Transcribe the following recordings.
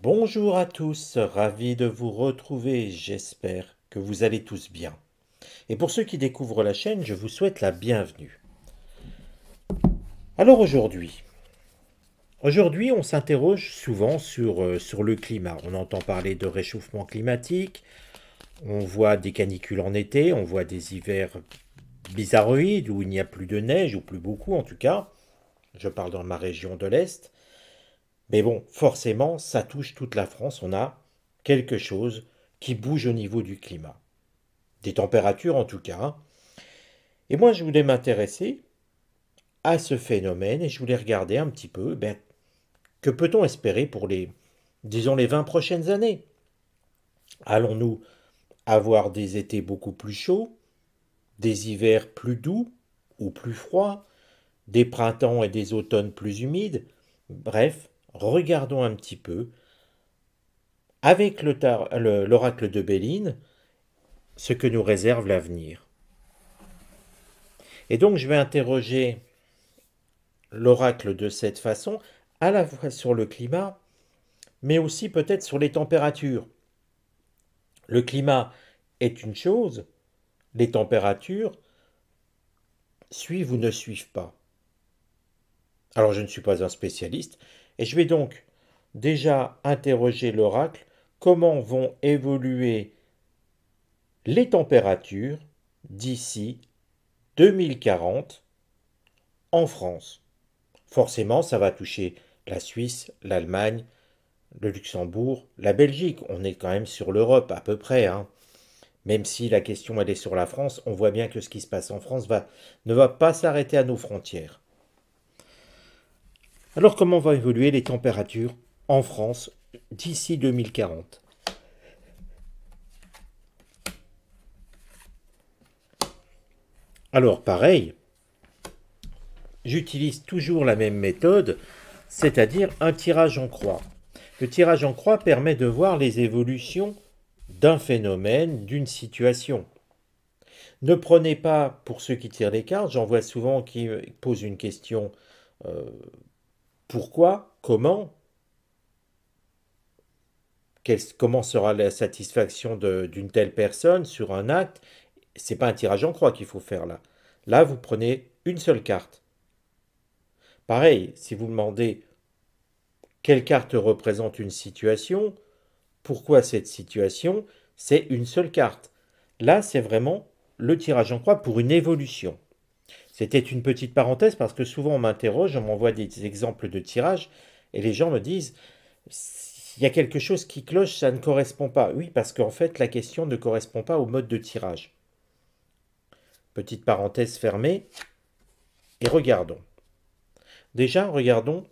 Bonjour à tous, ravi de vous retrouver, j'espère que vous allez tous bien. Et pour ceux qui découvrent la chaîne, je vous souhaite la bienvenue. Alors aujourd'hui on s'interroge souvent sur le climat. On entend parler de réchauffement climatique, on voit des canicules en été, on voit des hivers bizarroïdes où il n'y a plus de neige, ou plus beaucoup en tout cas. Je parle dans ma région de l'Est. Mais bon, forcément, ça touche toute la France. On a quelque chose qui bouge au niveau du climat. Des températures en tout cas. Et moi, je voulais m'intéresser à ce phénomène et je voulais regarder un petit peu, que peut-on espérer pour disons, les 20 prochaines années? Allons-nous avoir des étés beaucoup plus chauds, des hivers plus doux ou plus froids, des printemps et des automnes plus humides? Bref, regardons un petit peu avec l'oracle de Béline, ce que nous réserve l'avenir. Et donc je vais interroger l'oracle de cette façon, à la fois sur le climat, mais aussi peut-être sur les températures. Le climat est une chose, les températures suivent ou ne suivent pas. Alors je ne suis pas un spécialiste, et je vais donc déjà interroger l'oracle, comment vont évoluer les températures d'ici 2040 en France. Forcément, ça va toucher la Suisse, l'Allemagne, le Luxembourg, la Belgique. On est quand même sur l'Europe à peu près, hein. Même si la question elle est sur la France, on voit bien que ce qui se passe en France ne va pas s'arrêter à nos frontières. Alors comment vont évoluer les températures en France d'ici 2040? Alors pareil, j'utilise toujours la même méthode, c'est-à-dire un tirage en croix. Le tirage en croix permet de voir les évolutions d'un phénomène, d'une situation. Ne prenez pas, pour ceux qui tirent les cartes, j'en vois souvent qui posent une question, euh, pourquoi, comment, comment sera la satisfaction d'une telle personne sur un acte. C'est pas un tirage en croix qu'il faut faire là. Là, vous prenez une seule carte. Pareil, si vous demandez quelle carte représente une situation, pourquoi cette situation, c'est une seule carte. Là, c'est vraiment le tirage en croix pour une évolution. C'était une petite parenthèse parce que souvent on m'interroge, on m'envoie des exemples de tirage et les gens me disent il y a quelque chose qui cloche, ça ne correspond pas. Oui, parce qu'en fait la question ne correspond pas au mode de tirage. Petite parenthèse fermée et regardons. Déjà, regardons,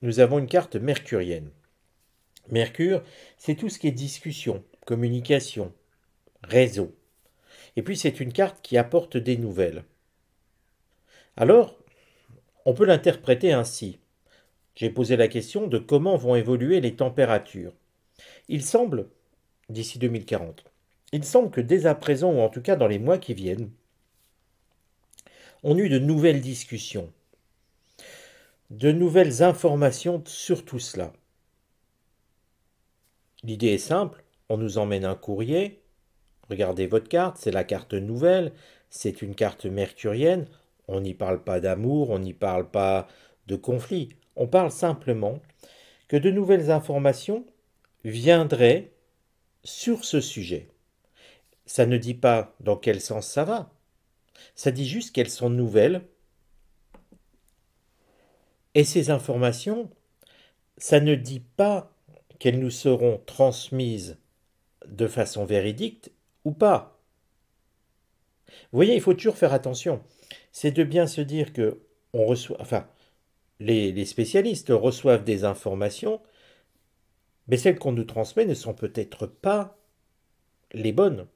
nous avons une carte mercurienne. Mercure, c'est tout ce qui est discussion, communication, réseau. Et puis c'est une carte qui apporte des nouvelles. Alors, on peut l'interpréter ainsi. J'ai posé la question de comment vont évoluer les températures. Il semble, d'ici 2040, il semble que dès à présent, ou en tout cas dans les mois qui viennent, on eut de nouvelles discussions, de nouvelles informations sur tout cela. L'idée est simple, on nous emmène un courrier, regardez votre carte, c'est la carte nouvelle, c'est une carte mercurienne, on n'y parle pas d'amour, on n'y parle pas de conflit, on parle simplement que de nouvelles informations viendraient sur ce sujet. Ça ne dit pas dans quel sens ça va, ça dit juste qu'elles sont nouvelles, et ces informations, ça ne dit pas qu'elles nous seront transmises de façon véridique ou pas. Vous voyez, il faut toujours faire attention. C'est de bien se dire que on reçoit, enfin, les spécialistes reçoivent des informations, mais celles qu'on nous transmet ne sont peut-être pas les bonnes,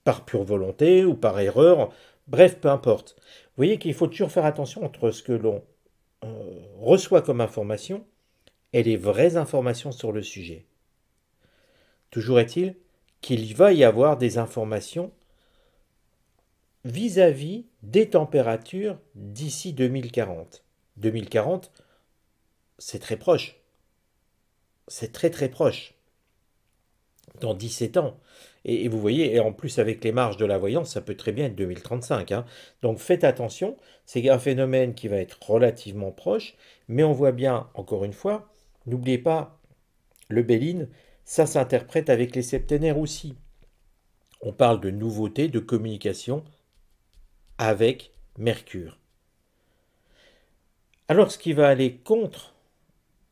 par pure volonté ou par erreur, bref, peu importe. Vous voyez qu'il faut toujours faire attention entre ce que l'on reçoit comme information et les vraies informations sur le sujet. Toujours est-il qu'il va y avoir des informations vis-à-vis des températures d'ici 2040. 2040, c'est très proche. c'est très très proche, dans 17 ans. Et vous voyez, et en plus avec les marges de la voyance, ça peut très bien être 2035, hein. Donc faites attention, c'est un phénomène qui va être relativement proche, mais on voit bien, encore une fois, n'oubliez pas, le Béline, ça s'interprète avec les septénaires aussi. On parle de nouveautés, de communication avec Mercure. Alors ce qui va aller contre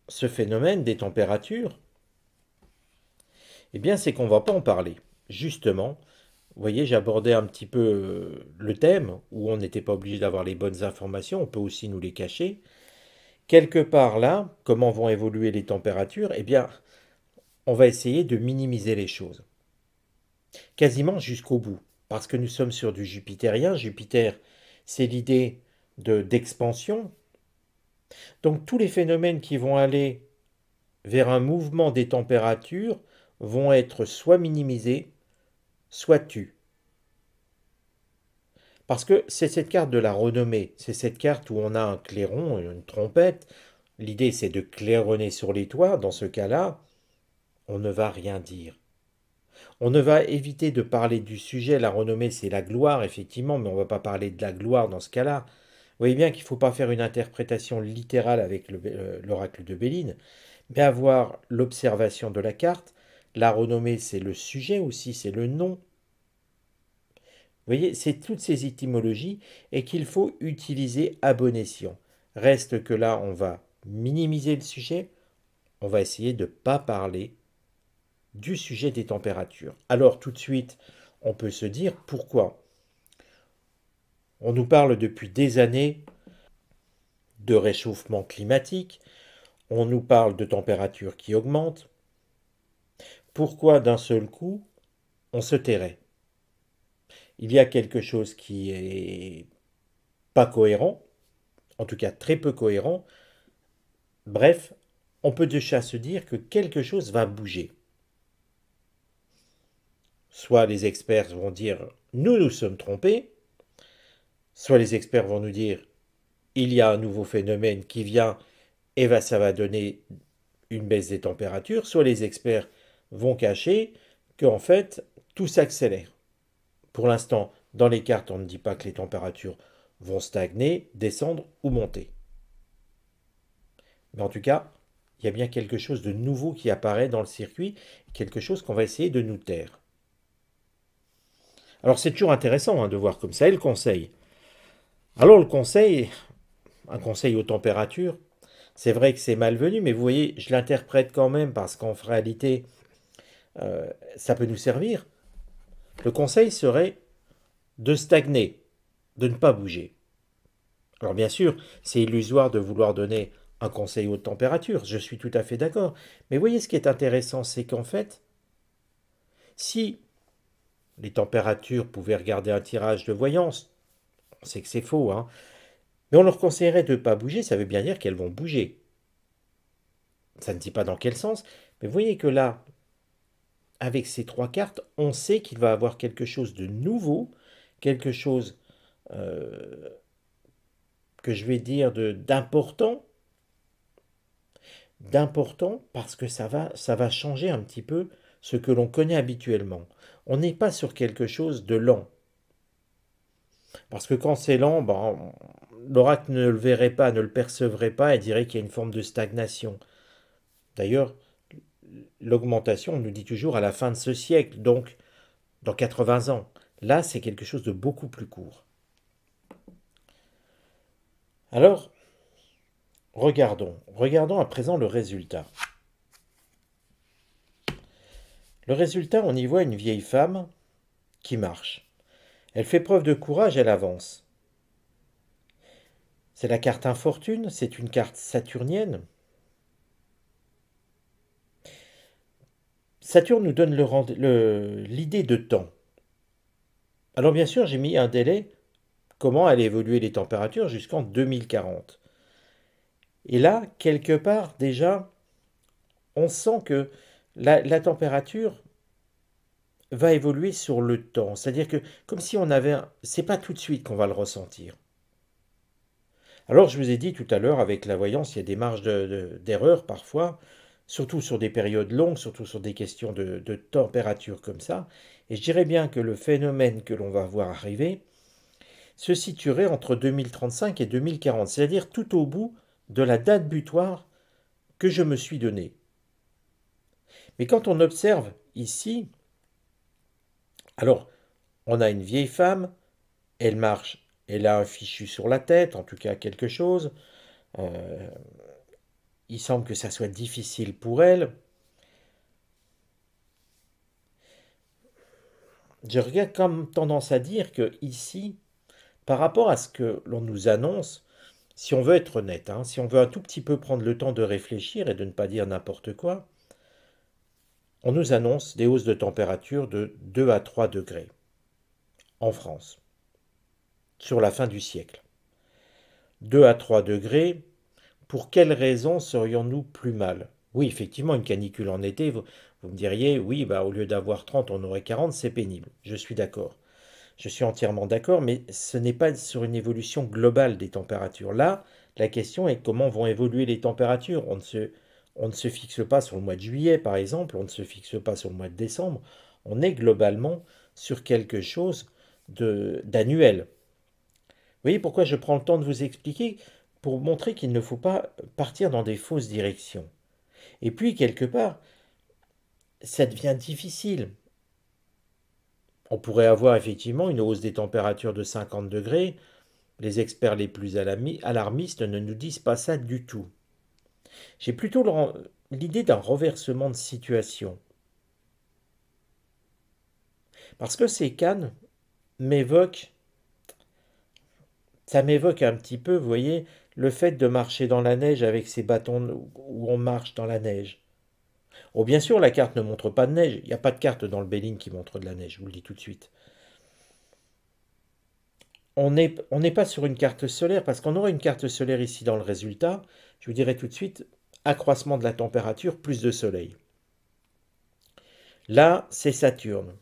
ce phénomène des températures, eh bien c'est qu'on ne va pas en parler. Justement, vous voyez, j'abordais un petit peu le thème, où on n'était pas obligé d'avoir les bonnes informations, on peut aussi nous les cacher. Quelque part là, comment vont évoluer les températures? Eh bien, on va essayer de minimiser les choses, quasiment jusqu'au bout, parce que nous sommes sur du jupitérien. Jupiter, c'est l'idée d'expansion. Donc tous les phénomènes qui vont aller vers un mouvement des températures vont être soit minimisés, soit tus. Parce que c'est cette carte de la renommée, c'est cette carte où on a un clairon, une trompette. L'idée c'est de claironner sur les toits. Dans ce cas-là, on ne va rien dire. On ne va éviter de parler du sujet. La renommée c'est la gloire, effectivement, mais on ne va pas parler de la gloire dans ce cas-là. Vous voyez bien qu'il ne faut pas faire une interprétation littérale avec l'oracle de Béline, mais avoir l'observation de la carte. La renommée c'est le sujet aussi, c'est le nom. Vous voyez, c'est toutes ces étymologies et qu'il faut utiliser à bon escient. Reste que là, on va minimiser le sujet, on va essayer de ne pas parler du sujet des températures. Alors tout de suite, on peut se dire pourquoi. On nous parle depuis des années de réchauffement climatique, on nous parle de températures qui augmentent. Pourquoi d'un seul coup, on se tairait? Il y a quelque chose qui est pas cohérent, en tout cas très peu cohérent. Bref, on peut déjà se dire que quelque chose va bouger. Soit les experts vont dire nous nous sommes trompés, soit les experts vont nous dire il y a un nouveau phénomène qui vient et ça va donner une baisse des températures, soit les experts vont cacher qu'en fait tout s'accélère. Pour l'instant, dans les cartes, on ne dit pas que les températures vont stagner, descendre ou monter. Mais en tout cas, il y a bien quelque chose de nouveau qui apparaît dans le circuit, quelque chose qu'on va essayer de nous taire. Alors c'est toujours intéressant, hein, de voir comme ça. Et le conseil? Alors le conseil, un conseil aux températures, c'est vrai que c'est malvenu, mais vous voyez, je l'interprète quand même parce qu'en réalité, ça peut nous servir. Le conseil serait de stagner, de ne pas bouger. Alors bien sûr, c'est illusoire de vouloir donner un conseil aux températures, je suis tout à fait d'accord. Mais voyez, ce qui est intéressant, c'est qu'en fait, si les températures pouvaient regarder un tirage de voyance, on sait que c'est faux, hein, mais on leur conseillerait de ne pas bouger, ça veut bien dire qu'elles vont bouger. Ça ne dit pas dans quel sens, mais vous voyez que là, avec ces trois cartes, on sait qu'il va y avoir quelque chose de nouveau, quelque chose euh, que je vais dire d'important parce que ça va changer un petit peu ce que l'on connaît habituellement. On n'est pas sur quelque chose de lent. Parce que quand c'est lent, ben, l'oracle ne le verrait pas, ne le percevrait pas et dirait qu'il y a une forme de stagnation. D'ailleurs, l'augmentation, on nous dit toujours à la fin de ce siècle, donc dans 80 ans. Là, c'est quelque chose de beaucoup plus court. Alors, regardons à présent le résultat. Le résultat, on y voit une vieille femme qui marche. Elle fait preuve de courage, elle avance. C'est la carte infortune, c'est une carte saturnienne. Saturne nous donne l'idée de temps. Alors bien sûr, j'ai mis un délai, comment allaient évoluer les températures jusqu'en 2040. Et là, quelque part, déjà, on sent que la température va évoluer sur le temps. C'est-à-dire que, comme si on avait... C'est pas tout de suite qu'on va le ressentir. Alors, je vous ai dit tout à l'heure, avec la voyance, il y a des marges d'erreur parfois. surtout sur des périodes longues, surtout sur des questions de température comme ça. Et je dirais bien que le phénomène que l'on va voir arriver se situerait entre 2035 et 2040, c'est-à-dire tout au bout de la date butoir que je me suis donnée. Mais quand on observe ici, alors on a une vieille femme, elle marche, elle a un fichu sur la tête, en tout cas quelque chose. Euh, il semble que ça soit difficile pour elle. Je regarde comme tendance à dire que ici, par rapport à ce que l'on nous annonce, si on veut être honnête, hein, si on veut un tout petit peu prendre le temps de réfléchir et de ne pas dire n'importe quoi, on nous annonce des hausses de température de 2 à 3 degrés en France sur la fin du siècle. 2 à 3 degrés, pour quelles raisons serions-nous plus mal? Oui, effectivement, une canicule en été, vous me diriez, oui, bah, au lieu d'avoir 30, on aurait 40, c'est pénible. Je suis d'accord. Je suis entièrement d'accord, mais ce n'est pas sur une évolution globale des températures. Là, la question est comment vont évoluer les températures. On ne se fixe pas sur le mois de juillet, par exemple, on ne se fixe pas sur le mois de décembre. On est globalement sur quelque chose d'annuel. Vous voyez pourquoi je prends le temps de vous expliquer? Pour montrer qu'il ne faut pas partir dans des fausses directions. Et puis, quelque part, ça devient difficile. On pourrait avoir effectivement une hausse des températures de 50 degrés. Les experts les plus alarmistes ne nous disent pas ça du tout. J'ai plutôt l'idée d'un renversement de situation. Parce que ces cannes m'évoquent, ça m'évoque un petit peu, vous voyez, le fait de marcher dans la neige avec ces bâtons où on marche dans la neige. Oh, bien sûr, la carte ne montre pas de neige. Il n'y a pas de carte dans le Béline qui montre de la neige, je vous le dis tout de suite. On n'est pas sur une carte solaire, parce qu'on aura une carte solaire ici dans le résultat. Je vous dirai tout de suite, accroissement de la température, plus de soleil. Là, c'est Saturne.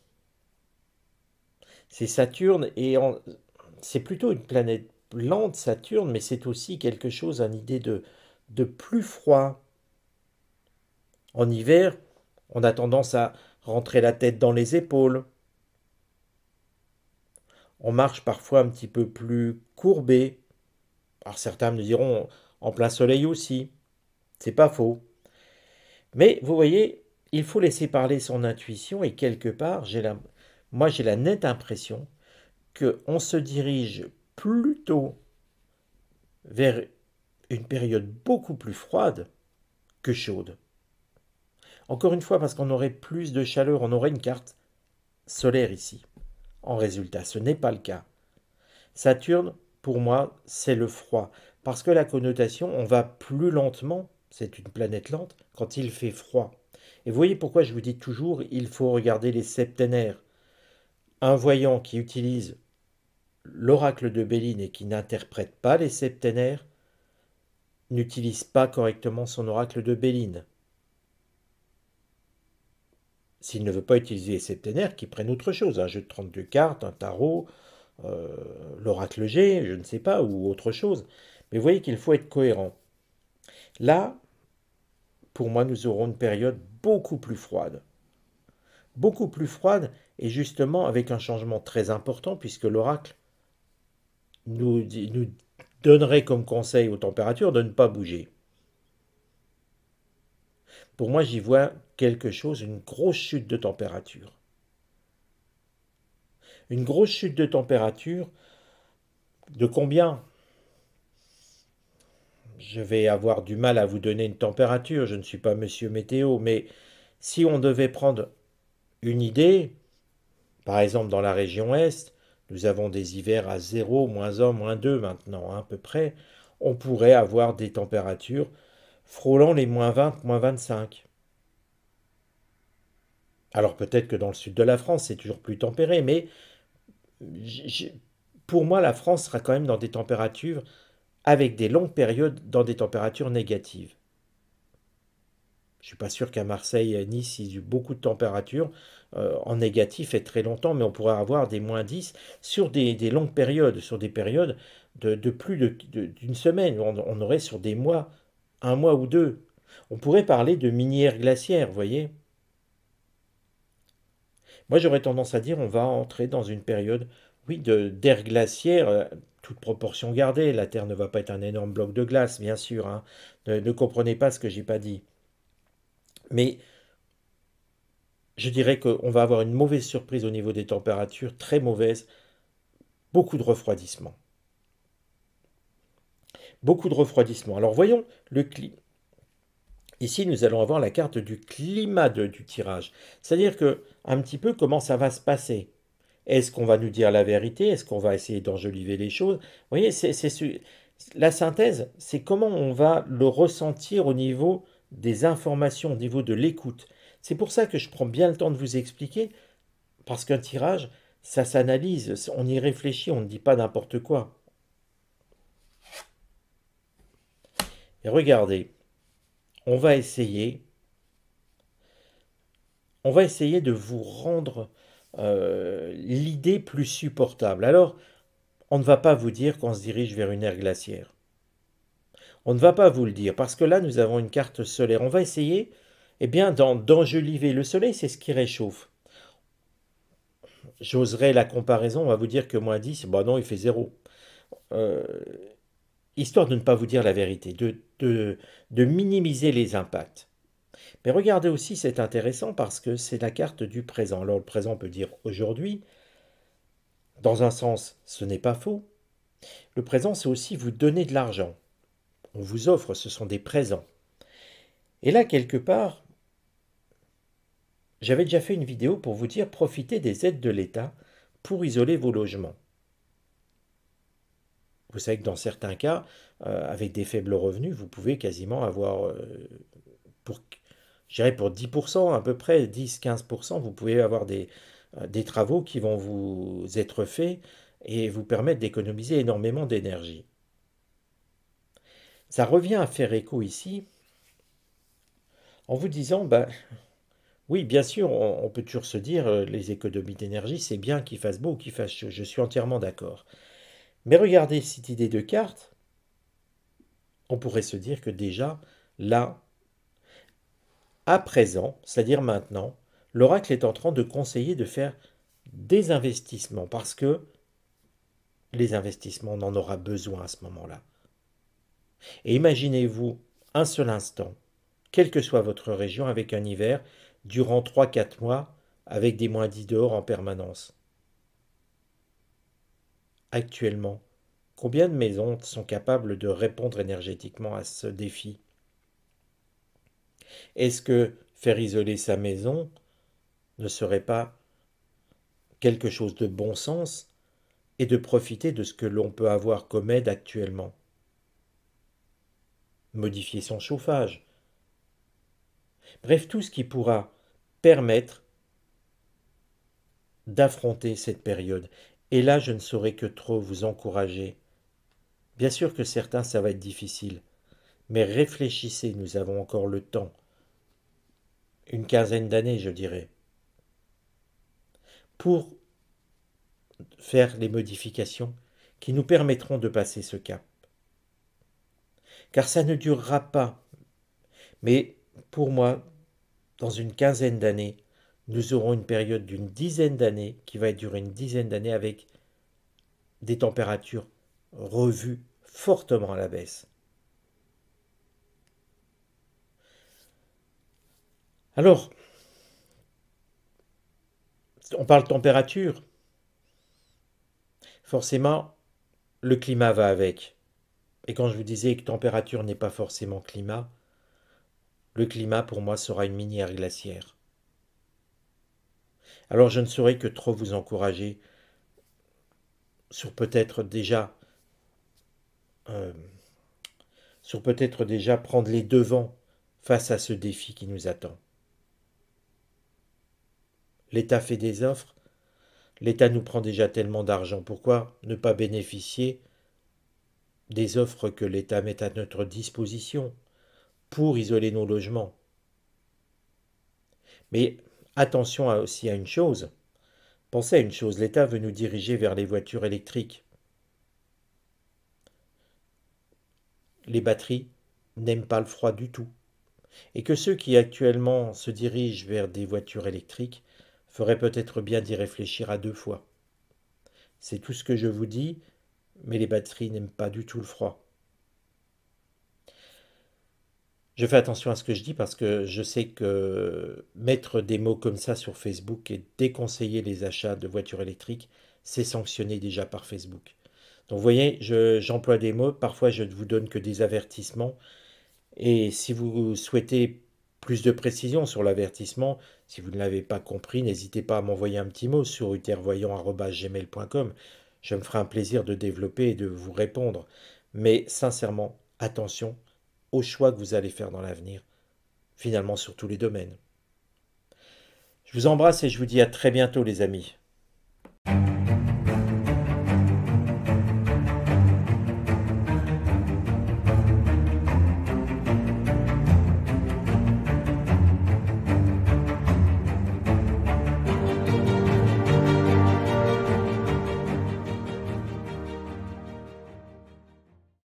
C'est Saturne et c'est plutôt une planète lente, Saturne, mais c'est aussi quelque chose, une idée de plus froid. En hiver, on a tendance à rentrer la tête dans les épaules. On marche parfois un petit peu plus courbé. Alors certains me diront en plein soleil aussi. C'est pas faux. Mais vous voyez, il faut laisser parler son intuition et quelque part, moi j'ai la nette impression qu'on se dirige plutôt vers une période beaucoup plus froide que chaude. Encore une fois, parce qu'on aurait plus de chaleur, on aurait une carte solaire ici. En résultat, ce n'est pas le cas. Saturne, pour moi, c'est le froid. Parce que la connotation, on va plus lentement, c'est une planète lente, quand il fait froid. Et vous voyez pourquoi je vous dis toujours, il faut regarder les septénaires. Un voyant qui utilise l'oracle de Béline et qui n'interprète pas les septénaires n'utilise pas correctement son oracle de Béline. S'il ne veut pas utiliser les septénaires, qu'il prenne autre chose, un jeu de 32 cartes, un tarot, l'oracle G, je ne sais pas, ou autre chose. Mais vous voyez qu'il faut être cohérent. Là, pour moi, nous aurons une période beaucoup plus froide. Beaucoup plus froide, et justement avec un changement très important, puisque l'oracle nous donnerait comme conseil aux températures de ne pas bouger. Pour moi, j'y vois quelque chose, une grosse chute de température. Une grosse chute de température, de combien? Je vais avoir du mal à vous donner une température, je ne suis pas monsieur météo, mais si on devait prendre une idée, par exemple dans la région Est, nous avons des hivers à 0, -1, -2 maintenant, hein, à peu près, on pourrait avoir des températures frôlant les -20, -25. Alors peut-être que dans le sud de la France, c'est toujours plus tempéré, mais pour moi, la France sera quand même dans des températures, avec des longues périodes, dans des températures négatives. Je ne suis pas sûr qu'à Marseille et Nice, il y ait eu beaucoup de températures en négatif et très longtemps, mais on pourrait avoir des -10 sur des longues périodes, sur des périodes de plus d'une semaine. On aurait sur des mois, un mois ou deux. On pourrait parler de mini-ère glaciaire, vous voyez? Moi, j'aurais tendance à dire on va entrer dans une période, oui, d'ère glaciaire, toute proportion gardée. La Terre ne va pas être un énorme bloc de glace, bien sûr, hein. Ne comprenez pas ce que j'ai pas dit. Mais je dirais qu'on va avoir une mauvaise surprise au niveau des températures, très mauvaise, beaucoup de refroidissement. Beaucoup de refroidissement. Alors voyons le climat. Ici, nous allons avoir la carte du climat du tirage. C'est-à-dire que un petit peu comment ça va se passer. Est-ce qu'on va nous dire la vérité? Est-ce qu'on va essayer d'enjoliver les choses? Vous voyez, la synthèse, c'est comment on va le ressentir au niveau des informations, au niveau de l'écoute. C'est pour ça que je prends bien le temps de vous expliquer, parce qu'un tirage, ça s'analyse, on y réfléchit, on ne dit pas n'importe quoi. Et regardez, on va essayer, on va essayer de vous rendre l'idée plus supportable. Alors, on ne va pas vous dire qu'on se dirige vers une ère glaciaire. On ne va pas vous le dire, parce que là, nous avons une carte solaire. On va essayer, eh bien, d'enjoliver. Le soleil, c'est ce qui réchauffe. J'oserais la comparaison, on va vous dire que -10, bah non, il fait 0. Euh, Histoire de ne pas vous dire la vérité, de minimiser les impacts. Mais regardez aussi, c'est intéressant parce que c'est la carte du présent. Alors le présent, on peut dire aujourd'hui. Dans un sens, ce n'est pas faux. Le présent, c'est aussi vous donner de l'argent. On vous offre, ce sont des présents. Et là, quelque part, j'avais déjà fait une vidéo pour vous dire profitez des aides de l'État pour isoler vos logements. Vous savez que dans certains cas, avec des faibles revenus, vous pouvez quasiment avoir, pour, je dirais pour 10%, à peu près 10-15%, vous pouvez avoir des travaux qui vont vous être faits et vous permettre d'économiser énormément d'énergie. Ça revient à faire écho ici en vous disant, bah, oui, bien sûr, on peut toujours se dire, les économies d'énergie, c'est bien qu'il fasse beau ou qu'il fasse chaud, je suis entièrement d'accord. Mais regardez cette idée de carte, on pourrait se dire que déjà, là, à présent, c'est-à-dire maintenant, l'oracle est en train de conseiller de faire des investissements parce que les investissements, on en aura besoin à ce moment-là. Et imaginez-vous un seul instant, quelle que soit votre région, avec un hiver durant 3-4 mois, avec des -10 dehors en permanence. Actuellement, combien de maisons sont capables de répondre énergétiquement à ce défi? Est-ce que faire isoler sa maison ne serait pas quelque chose de bon sens et de profiter de ce que l'on peut avoir comme aide actuellement? Modifier son chauffage. Bref, tout ce qui pourra permettre d'affronter cette période. Et là, je ne saurais que trop vous encourager. Bien sûr que certains, ça va être difficile, mais réfléchissez, nous avons encore le temps. Une quinzaine d'années, je dirais, pour faire les modifications qui nous permettront de passer ce cap. Car ça ne durera pas. Mais pour moi, dans une quinzaine d'années, nous aurons une période d'une dizaine d'années qui va durer une dizaine d'années avec des températures revues fortement à la baisse. Alors, on parle température, forcément, le climat va avec. Et quand je vous disais que température n'est pas forcément climat, le climat pour moi sera une mini-ère glaciaire. Alors je ne saurais que trop vous encourager sur peut-être déjà euh, prendre les devants face à ce défi qui nous attend. L'État fait des offres, l'État nous prend déjà tellement d'argent, pourquoi ne pas bénéficier des offres que l'État met à notre disposition pour isoler nos logements? Mais attention aussi à une chose, pensez à une chose, l'État veut nous diriger vers les voitures électriques. Les batteries n'aiment pas le froid du tout. Et que ceux qui actuellement se dirigent vers des voitures électriques feraient peut-être bien d'y réfléchir à deux fois. C'est tout ce que je vous dis, mais les batteries n'aiment pas du tout le froid. Je fais attention à ce que je dis parce que je sais que mettre des mots comme ça sur Facebook et déconseiller les achats de voitures électriques, c'est sanctionné déjà par Facebook. Donc vous voyez, j'emploie des mots, parfois je ne vous donne que des avertissements. Et si vous souhaitez plus de précision sur l'avertissement, si vous ne l'avez pas compris, n'hésitez pas à m'envoyer un petit mot sur utervoyant@gmail.com. Je me ferai un plaisir de développer et de vous répondre. Mais sincèrement, attention aux choix que vous allez faire dans l'avenir, finalement sur tous les domaines. Je vous embrasse et je vous dis à très bientôt les amis.